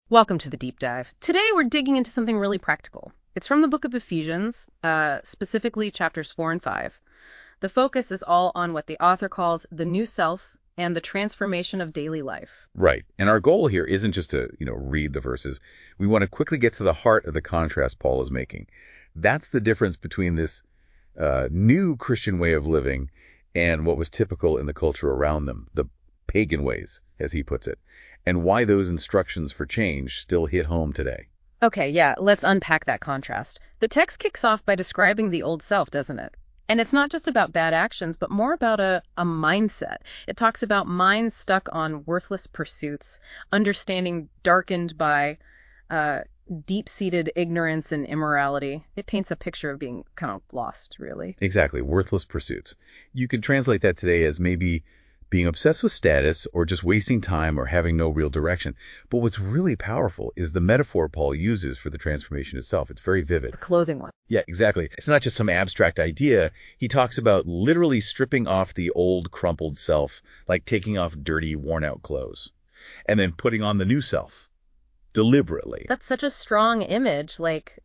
Welcome to the deep dive. Today we're digging into something really practical. It's from the book of Ephesians, specifically chapters 4 and 5. The focus is all on what the author calls the new self and the transformation of daily life. Right. And our goal here isn't just to, read the verses. We want to quickly get to the heart of the contrast Paul is making. That's the difference between this new Christian way of living and what was typical in the culture around them, the pagan ways, as he puts it, and why those instructions for change still hit home today. Okay, yeah, let's unpack that contrast. The text kicks off by describing the old self, doesn't it? And it's not just about bad actions, but more about a mindset. It talks about minds stuck on worthless pursuits, understanding darkened by deep-seated ignorance and immorality. It paints a picture of being kind of lost, really. Exactly. Worthless pursuits. You could translate that today as maybe being obsessed with status or just wasting time or having no real direction. But what's really powerful is the metaphor Paul uses for the transformation itself. It's very vivid. The clothing one. Yeah, exactly. It's not just some abstract idea. He talks about literally stripping off the old crumpled self, like taking off dirty, worn-out clothes, and then putting on the new self deliberately. That's such a strong image, like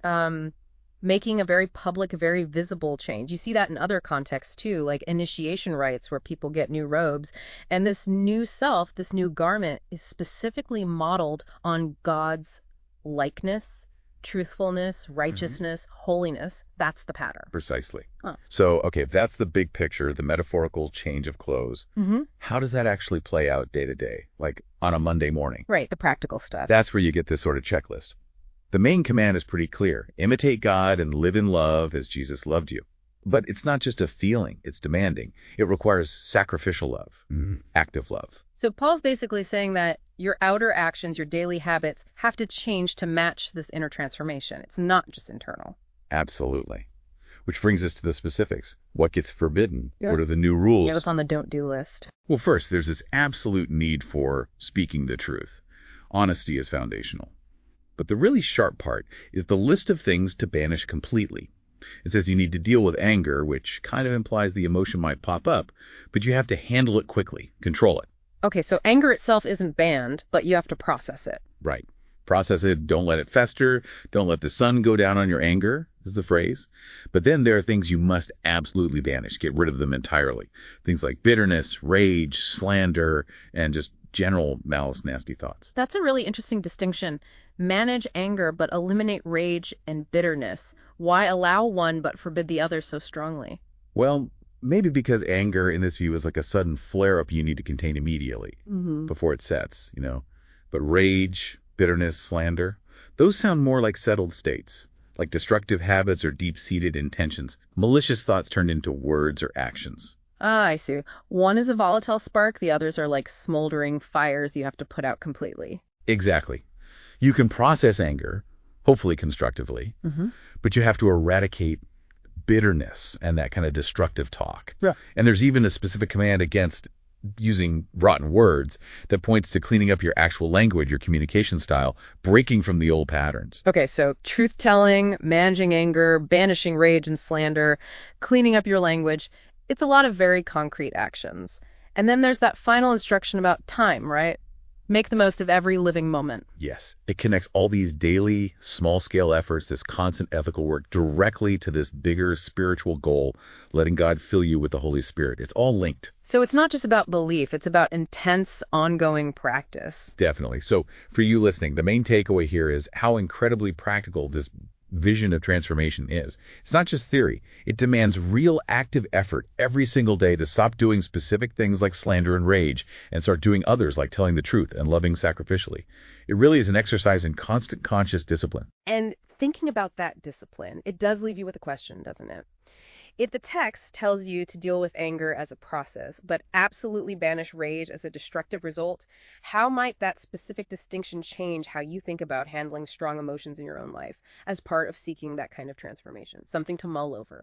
making a very public, very visible change. You see that in other contexts too, like initiation rites where people get new robes. And this new self, this new garment, is specifically modeled on God's likeness, truthfulness, righteousness, holiness. That's the pattern. Precisely. Huh. So, okay, if that's the big picture, the metaphorical change of clothes, how does that actually play out day to day, like on a Monday morning? Right, the practical stuff. That's where you get this sort of checklist. The main command is pretty clear. Imitate God and live in love as Jesus loved you. But it's not just a feeling, it's demanding. It requires sacrificial love, active love. So Paul's basically saying that your outer actions, your daily habits, have to change to match this inner transformation. It's not just internal. Absolutely. Which brings us to the specifics. What gets forbidden? Yeah. What are the new rules? Yeah, what's on the don't-do list? Well, first, there's this absolute need for speaking the truth. Honesty is foundational. But the really sharp part is the list of things to banish completely. It says you need to deal with anger, which kind of implies the emotion might pop up, but you have to handle it quickly, control it. Okay, so anger itself isn't banned, but you have to process it. Right. Process it, don't let it fester, don't let the sun go down on your anger, is the phrase. But then there are things you must absolutely banish, get rid of them entirely. Things like bitterness, rage, slander, and just general malice, nasty thoughts. That's a really interesting distinction. Manage anger, but eliminate rage and bitterness. Why allow one but forbid the other so strongly? Well, maybe because anger in this view is like a sudden flare-up you need to contain immediately before it sets, But rage, bitterness, slander, those sound more like settled states, like destructive habits or deep-seated intentions, malicious thoughts turned into words or actions. Ah, I see. One is a volatile spark, the others are like smoldering fires you have to put out completely. Exactly. You can process anger, hopefully constructively, but you have to eradicate bitterness and that kind of destructive talk. Yeah. And there's even a specific command against using rotten words that points to cleaning up your actual language, your communication style, breaking from the old patterns. Okay, so truth-telling, managing anger, banishing rage and slander, cleaning up your language. It's a lot of very concrete actions. And then there's that final instruction about time, right? Make the most of every living moment. Yes. It connects all these daily, small-scale efforts, this constant ethical work, directly to this bigger spiritual goal, letting God fill you with the Holy Spirit. It's all linked. So it's not just about belief. It's about intense, ongoing practice. Definitely. So for you listening, the main takeaway here is how incredibly practical this vision of transformation is. It's not just theory. It demands real active effort every single day to stop doing specific things like slander and rage and start doing others like telling the truth and loving sacrificially. It really is an exercise in constant conscious discipline. And thinking about that discipline, it does leave you with a question, doesn't it? If the text tells you to deal with anger as a process, but absolutely banish rage as a destructive result, how might that specific distinction change how you think about handling strong emotions in your own life as part of seeking that kind of transformation? Something to mull over.